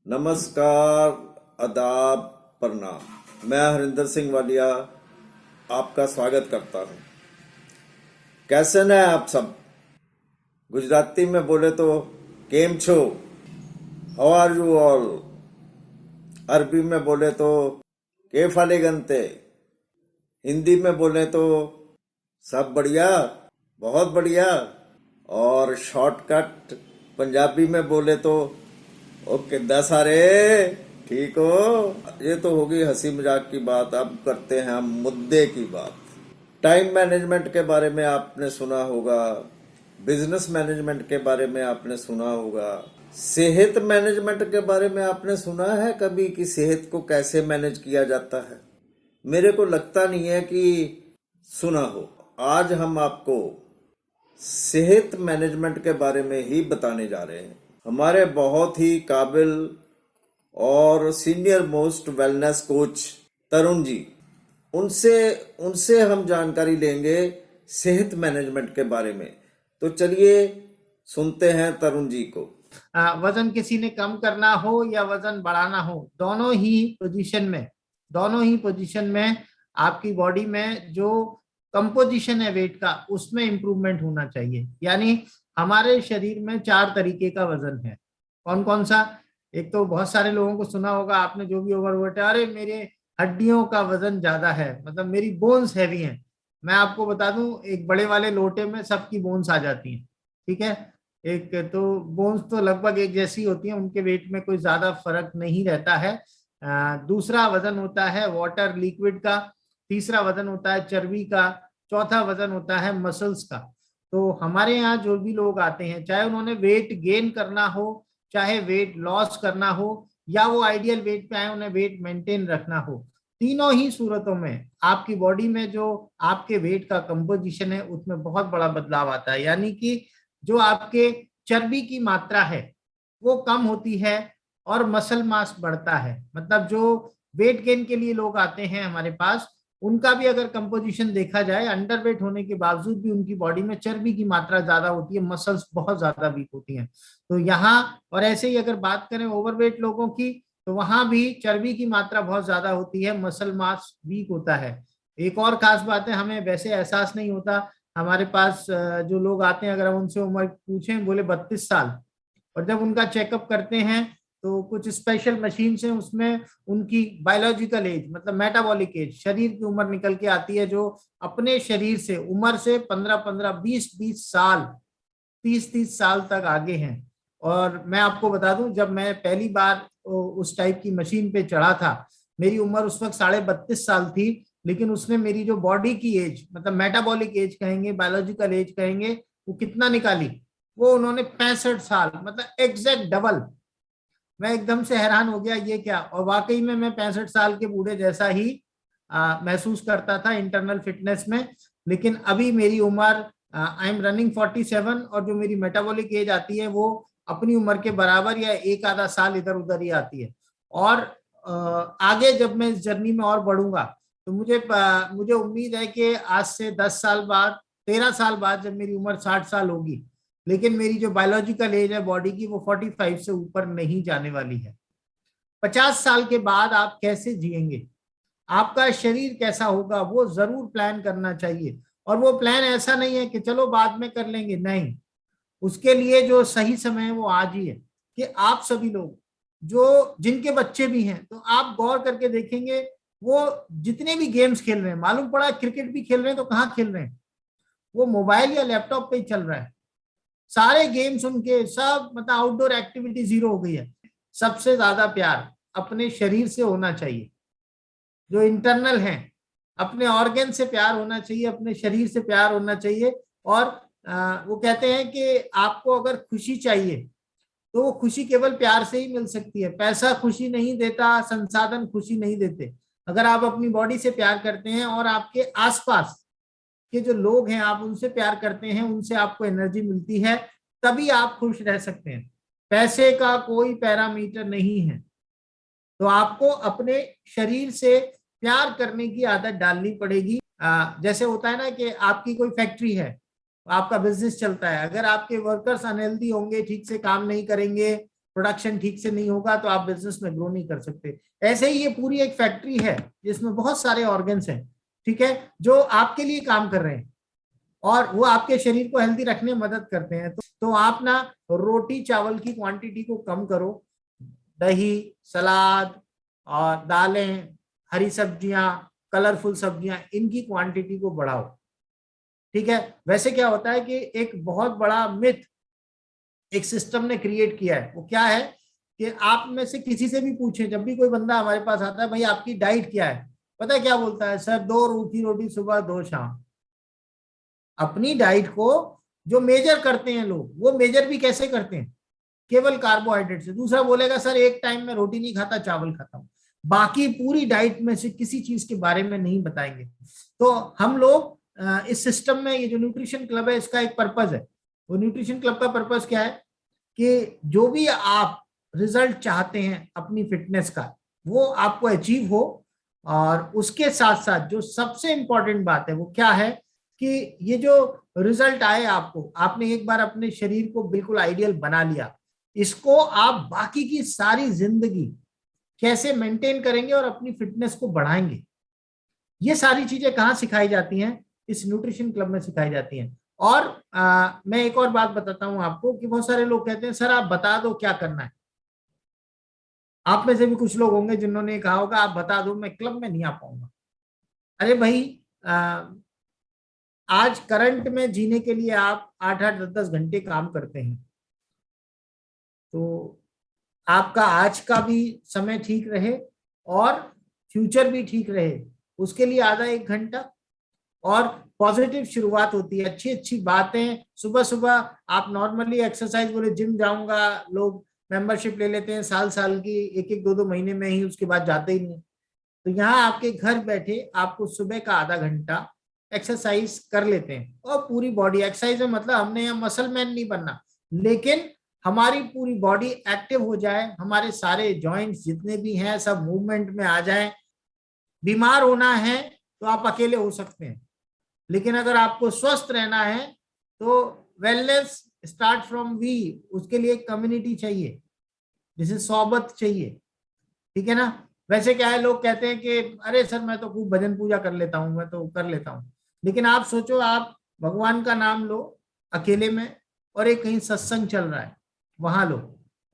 नमस्कार, आदाब, प्रणाम। मैं हरिंदर सिंह वालिया आपका स्वागत करता हूँ। कैसे हैं आप सब? गुजराती में बोले तो केम छो, हाउ आर यू ऑल। अरबी में बोले तो के फाले गंते। हिंदी में बोले तो सब बढ़िया, बहुत बढ़िया। और शॉर्टकट पंजाबी में बोले तो ओके दस सारे ठीक हो। ये तो होगी हंसी मजाक की बात। अब करते हैं हम मुद्दे की बात। टाइम मैनेजमेंट के बारे में आपने सुना होगा, बिजनेस मैनेजमेंट के बारे में आपने सुना होगा, सेहत मैनेजमेंट के बारे में आपने सुना है कभी कि सेहत को कैसे मैनेज किया जाता है? मेरे को लगता नहीं है कि सुना हो। आज हम आपको सेहत मैनेजमेंट के बारे में ही बताने जा रहे हैं। हमारे बहुत ही काबिल और senior most wellness coach Tarun ji, उनसे उनसे हम जानकारी लेंगे सेहत मैनेजमेंट के बारे में। तो चलिए सुनते हैं तरुण जी को। वजन किसी ने कम करना हो या वजन बढ़ाना हो, दोनों ही पोजीशन में आपकी बॉडी में जो कंपोजिशन है वेट का, उसमें इंप्रूवमेंट होना चाहिए। यानी हमारे शरीर में 4 तरीके का वजन है। कौन कौन सा? एक तो बहुत सारे लोगों को सुना होगा आपने, जो भी ओवरवेट है, अरे मेरे हड्डियों का वजन ज्यादा है, मतलब मेरी बोन्स हैवी हैं। मैं आपको बता दूं, एक बड़े वाले लोटे में सबकी बोन्स आ जाती हैं। ठीक है, एक तो बोन्स तो लगभग एक जैसी होती हैं, उनके वेट में कोई ज्यादा फर्क नहीं रहता है। दूसरा वजन होता है वाटर लिक्विड का, तीसरा वजन होता है चर्बी का, चौथा वजन होता है मसल्स का। तो हमारे यहाँ जो भी लोग आते हैं, चाहे उन्होंने वेट गेन करना हो, चाहे वेट लॉस करना हो, या वो आइडियल वेट पे आए उन्हें वेट मेंटेन रखना हो, तीनों ही सूरतों में आपकी बॉडी में जो आपके वेट का कंपोजिशन है उसमें बहुत बड़ा बदलाव आता है। यानी कि जो आपके चर्बी की मात्रा है वो कम होती है और मसल मास बढ़ता है। मतलब जो वेट गेन के लिए लोग आते हैं हमारे पास, उनका भी अगर कंपोजिशन देखा जाए, अंडरवेट होने के बावजूद भी उनकी बॉडी में चर्बी की मात्रा ज्यादा होती है, मसल्स बहुत ज्यादा वीक होती हैं। तो यहाँ और ऐसे ही अगर बात करें ओवरवेट लोगों की, तो वहां भी चर्बी की मात्रा बहुत ज्यादा होती है, मसल मास वीक होता है। एक और खास बात है, हमें वैसे एहसास नहीं होता। हमारे पास जो लोग आते हैं, अगर हम उनसे उम्र पूछें, बोले 32 साल, और जब उनका चेकअप करते हैं तो कुछ स्पेशल मशीन से उसमें उनकी बायोलॉजिकल एज, मतलब मेटाबॉलिक एज, शरीर की उम्र निकल के आती है, जो अपने शरीर से उम्र से 15-15, 20-20 साल, 30-30 साल तक आगे हैं। और मैं आपको बता दूं, जब मैं पहली बार उस टाइप की मशीन पे चढ़ा था, मेरी उम्र उस वक्त 32.5 साल थी, लेकिन उसने मेरी जो बॉडी की एज, मतलब मेटाबॉलिक एज कहेंगे, बायोलॉजिकल एज कहेंगे, वो कितना निकाली? वो उन्होंने 65 साल, मतलब एग्जैक्ट डबल। मैं एकदम से हैरान हो गया, ये क्या! और वाकई में मैं 65 साल के बूढ़े जैसा ही महसूस करता था इंटरनल फिटनेस में। लेकिन अभी मेरी उम्र, आई एम रनिंग 47, और जो मेरी मेटाबॉलिक एज आती है वो अपनी उम्र के बराबर या एक आधा साल इधर उधर ही आती है। और आगे जब मैं इस जर्नी में और बढ़ूंगा, तो मुझे उम्मीद है कि आज से 10 साल बाद, 13 साल बाद, जब मेरी उम्र 60 साल होगी, लेकिन मेरी जो बायोलॉजिकल एज है बॉडी की, वो 45 से ऊपर नहीं जाने वाली है। 50 साल के बाद आप कैसे जिएंगे, आपका शरीर कैसा होगा, वो जरूर प्लान करना चाहिए। और वो प्लान ऐसा नहीं है कि चलो बाद में कर लेंगे, नहीं। उसके लिए जो सही समय है वो आज ही है। कि आप सभी लोग जो जिनके बच्चे भी हैं, तो आप गौर करके देखेंगे, वो जितने भी गेम्स खेल रहे हैं, मालूम पड़ा क्रिकेट भी खेल रहे हैं, तो कहाँ खेल रहे हैं? वो मोबाइल या लैपटॉप पे ही चल रहा है। सारे गेम्स उनके सब, मतलब आउटडोर एक्टिविटी जीरो हो गई है। सबसे ज्यादा प्यार अपने शरीर से होना चाहिए, जो इंटरनल है, अपने ऑर्गन से प्यार होना चाहिए, अपने शरीर से प्यार होना चाहिए। और वो कहते हैं कि आपको अगर खुशी चाहिए, तो वो खुशी केवल प्यार से ही मिल सकती है। पैसा खुशी नहीं देता, संसाधन खुशी नहीं देते। अगर आप अपनी बॉडी से प्यार करते हैं और आपके आसपास के जो लोग हैं आप उनसे प्यार करते हैं, उनसे आपको एनर्जी मिलती है, तभी आप खुश रह सकते हैं। पैसे का कोई पैरामीटर नहीं है। तो आपको अपने शरीर से प्यार करने की आदत डालनी पड़ेगी। जैसे होता है ना कि आपकी कोई फैक्ट्री है, आपका बिजनेस चलता है, अगर आपके वर्कर्स अनहेल्दी होंगे, ठीक से काम नहीं करेंगे, प्रोडक्शन ठीक से नहीं होगा तो आप बिजनेस में ग्रो नहीं कर सकते। ऐसे ही ये पूरी एक फैक्ट्री है जिसमें बहुत सारे ऑर्गन्स हैं, ठीक है, जो आपके लिए काम कर रहे हैं और वो आपके शरीर को हेल्दी रखने में मदद करते हैं। तो आप ना रोटी चावल की क्वांटिटी को कम करो, दही, सलाद और दालें, हरी सब्जियां, कलरफुल सब्जियां, इनकी क्वांटिटी को बढ़ाओ, ठीक है। वैसे क्या होता है कि एक बहुत बड़ा मिथ एक सिस्टम ने क्रिएट किया है, वो क्या है कि आप में से किसी से भी पूछें, जब भी कोई बंदा हमारे पास आता है, भाई आपकी डाइट क्या है, पता है क्या बोलता है? सर 2 रूखी रोटी सुबह 2 शाम। अपनी डाइट को जो मेजर करते हैं लोग, वो मेजर भी कैसे करते हैं? केवल कार्बोहाइड्रेट से। दूसरा बोलेगा सर एक टाइम में रोटी नहीं खाता, चावल खाता हूं, बाकी पूरी डाइट में से किसी चीज के बारे में नहीं बताएंगे। तो हम लोग इस सिस्टम में, ये जो न्यूट्रिशन क्लब है इसका एक पर्पज है। वो न्यूट्रिशन क्लब का पर्पज क्या है कि जो भी आप रिजल्ट चाहते हैं अपनी फिटनेस का, वो आपको अचीव हो। और उसके साथ साथ जो सबसे इंपॉर्टेंट बात है वो क्या है कि ये जो रिजल्ट आए आपको, आपने एक बार अपने शरीर को बिल्कुल आइडियल बना लिया, इसको आप बाकी की सारी जिंदगी कैसे मेंटेन करेंगे और अपनी फिटनेस को बढ़ाएंगे, ये सारी चीजें कहाँ सिखाई जाती हैं? इस न्यूट्रिशन क्लब में सिखाई जाती हैं। और मैं एक और बात बताता हूं आपको कि बहुत सारे लोग कहते हैं सर आप बता दो क्या करना है। आप में से भी कुछ लोग होंगे जिन्होंने कहा होगा आप बता दो, मैं क्लब में नहीं आ पाऊंगा। अरे भाई, आज करंट में जीने के लिए आप 8-8 10-10 घंटे काम करते हैं, तो आपका आज का भी समय ठीक रहे और फ्यूचर भी ठीक रहे, उसके लिए आधा 1 घंटा और पॉजिटिव शुरुआत होती है, अच्छी अच्छी बातें। सुबह सुबह आप नॉर्मली एक्सरसाइज, बोले जिम जाऊंगा, लोग मेंबरशिप ले लेते हैं साल साल की, 1-1 2-2 महीने में ही, उसके बाद जाते ही नहीं। तो यहाँ आपके घर बैठे आपको सुबह का आधा घंटा एक्सरसाइज कर लेते हैं और पूरी बॉडी एक्सरसाइज में, मतलब हमने यहाँ मसल मैन नहीं बनना, लेकिन हमारी पूरी बॉडी एक्टिव हो जाए, हमारे सारे जॉइंट्स जितने भी हैं सब मूवमेंट में आ जाएं। बीमार होना है तो आप अकेले हो सकते हैं, लेकिन अगर आपको स्वस्थ रहना है तो वेलनेस स्टार्ट फ्रॉम वी, उसके लिए कम्युनिटी चाहिए, जैसे सोबत चाहिए, ठीक है ना। वैसे क्या है, लोग कहते हैं कि अरे सर मैं तो खूब भजन पूजा कर लेता हूँ, मैं तो कर लेता हूँ, लेकिन आप सोचो, आप भगवान का नाम लो अकेले में और एक कहीं सत्संग चल रहा है वहां लो,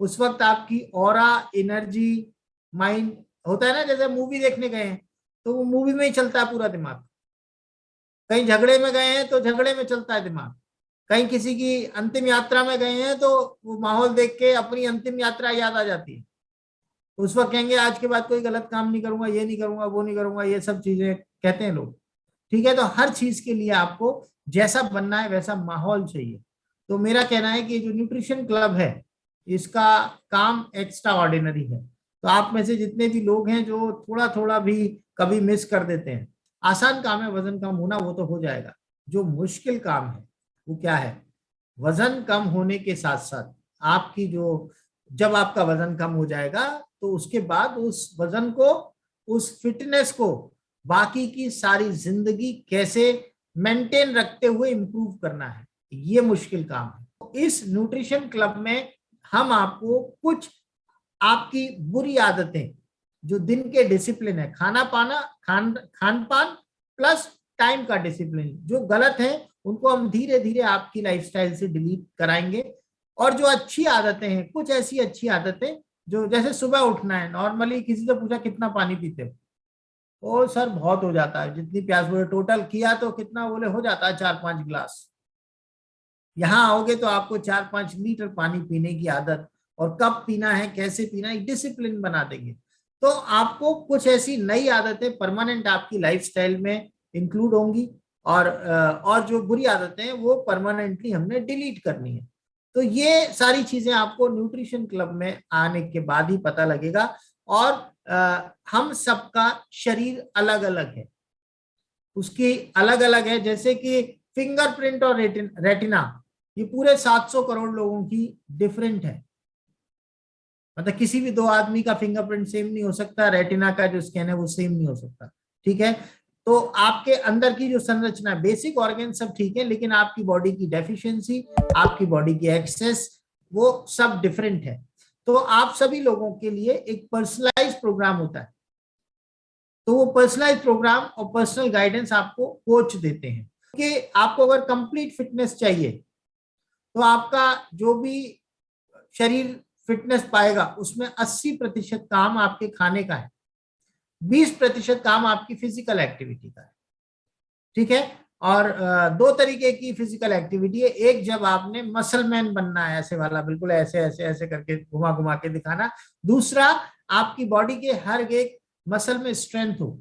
उस वक्त आपकी ऑरा, एनर्जी, माइंड होता है ना, जैसे मूवी देखने गए हैं तो वो मूवी में ही चलता है पूरा दिमाग, कहीं झगड़े में गए हैं तो झगड़े में चलता है दिमाग, कहीं किसी की अंतिम यात्रा में गए हैं तो वो माहौल देख के अपनी अंतिम यात्रा याद आ जाती है, उस वक्त कहेंगे आज के बाद कोई गलत काम नहीं करूंगा, ये नहीं करूंगा, वो नहीं करूंगा, ये सब चीजें कहते हैं लोग, ठीक है। तो हर चीज के लिए आपको जैसा बनना है वैसा माहौल चाहिए। तो मेरा कहना है कि जो न्यूट्रिशन क्लब है इसका काम एक्स्ट्रा ऑर्डिनरी है। तो आप में से जितने भी लोग हैं जो थोड़ा थोड़ा भी कभी मिस कर देते हैं, आसान काम है वजन कम होना, वो तो हो जाएगा। जो मुश्किल काम है वो क्या है? वजन कम होने के साथ साथ आपकी जो, जब आपका वजन कम हो जाएगा तो उसके बाद उस वजन को, उस फिटनेस को बाकी की सारी जिंदगी कैसे मेंटेन रखते हुए इंप्रूव करना है, ये मुश्किल काम है। तो इस न्यूट्रिशन क्लब में हम आपको कुछ आपकी बुरी आदतें, जो दिन के डिसिप्लिन है, खाना पाना, खान पान प्लस टाइम का डिसिप्लिन, जो गलत है उनको हम धीरे धीरे आपकी लाइफस्टाइल से डिलीट कराएंगे। और जो अच्छी आदतें हैं, कुछ ऐसी अच्छी आदतें जो, जैसे सुबह उठना है, नॉर्मली किसी से पूछा कितना पानी पीते हो, ओ सर बहुत हो जाता है, जितनी प्यास, बोले टोटल किया तो कितना, बोले हो जाता है 4-5 गिलास। यहाँ आओगे तो आपको 4-5 लीटर पानी पीने की आदत, और कब पीना है, कैसे पीना है, डिसिप्लिन बना देंगे। तो आपको कुछ ऐसी नई आदतें परमानेंट आपकी लाइफस्टाइल में इंक्लूड होंगी, और जो बुरी आदतें हैं वो परमानेंटली हमने डिलीट करनी है। तो ये सारी चीजें आपको न्यूट्रिशन क्लब में आने के बाद ही पता लगेगा। और हम सबका शरीर अलग अलग है, उसकी अलग अलग है, जैसे कि फिंगरप्रिंट और रेटिना, ये पूरे 700 करोड़ लोगों की डिफरेंट है। मतलब किसी भी 2 आदमी का फिंगरप्रिंट सेम नहीं हो सकता, रेटिना का जो स्कैन है वो सेम नहीं हो सकता, ठीक है। तो आपके अंदर की जो संरचना, बेसिक ऑर्गन सब ठीक है, लेकिन आपकी बॉडी की डेफिशिएंसी, आपकी बॉडी की एक्सेस, वो सब डिफरेंट है। तो आप सभी लोगों के लिए एक पर्सनलाइज प्रोग्राम होता है। तो वो पर्सनलाइज प्रोग्राम और पर्सनल गाइडेंस आपको कोच देते हैं कि आपको अगर कंप्लीट फिटनेस चाहिए तो आपका जो भी शरीर फिटनेस पाएगा उसमें 80% काम आपके खाने का है, 20% काम आपकी फिजिकल एक्टिविटी का है। ठीक है। और दो तरीके की फिजिकल एक्टिविटी है। एक, जब आपने मसल मैन बनना है, ऐसे वाला, बिल्कुल ऐसे ऐसे ऐसे करके घुमा घुमा के दिखाना। दूसरा, आपकी बॉडी के हर एक मसल में स्ट्रेंथ हो,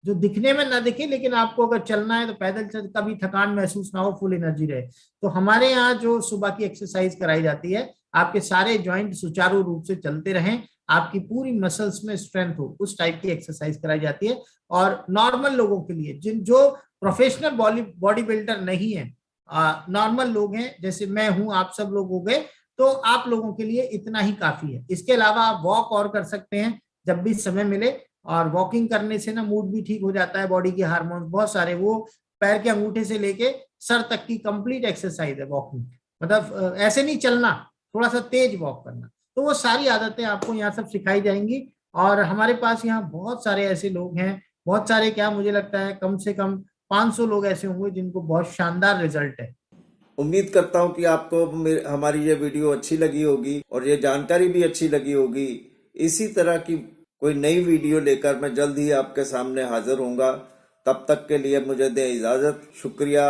जो दिखने में ना दिखे, लेकिन आपको अगर चलना है तो पैदल चल, कभी थकान महसूस ना हो, फुल एनर्जी रहे। तो हमारे यहाँ जो सुबह की एक्सरसाइज कराई जाती है, आपके सारे जॉइंट सुचारू रूप से चलते रहें, आपकी पूरी मसल्स में स्ट्रेंथ हो, उस टाइप की एक्सरसाइज कराई जाती है। और नॉर्मल लोगों के लिए, जिन जो प्रोफेशनल बॉडी बिल्डर नहीं है, नॉर्मल लोग हैं, जैसे मैं हूं, आप सब लोग हो गए, तो आप लोगों के लिए इतना ही काफी है। इसके अलावा आप वॉक और कर सकते हैं जब भी समय मिले। और वॉकिंग करने से ना मूड भी ठीक हो जाता है, बॉडी के हार्मोन्स बहुत सारे, वो पैर के अंगूठे से लेके सर तक की कंप्लीट एक्सरसाइज है वॉकिंग। मतलब ऐसे नहीं चलना, थोड़ा सा तेज वॉक करना। तो वो सारी आदतें आपको यहाँ सब सिखाई जाएंगी। और हमारे पास यहाँ बहुत सारे ऐसे लोग हैं, बहुत सारे क्या, मुझे लगता है कम से कम 500 लोग ऐसे होंगे जिनको बहुत शानदार रिजल्ट है। उम्मीद करता हूं कि आपको हमारी ये वीडियो अच्छी लगी होगी और ये जानकारी भी अच्छी लगी होगी। इसी तरह की कोई नई वीडियो लेकर मैं जल्द ही आपके सामने हाजिर होऊंगा। तब तक के लिए मुझे दें इजाजत। शुक्रिया।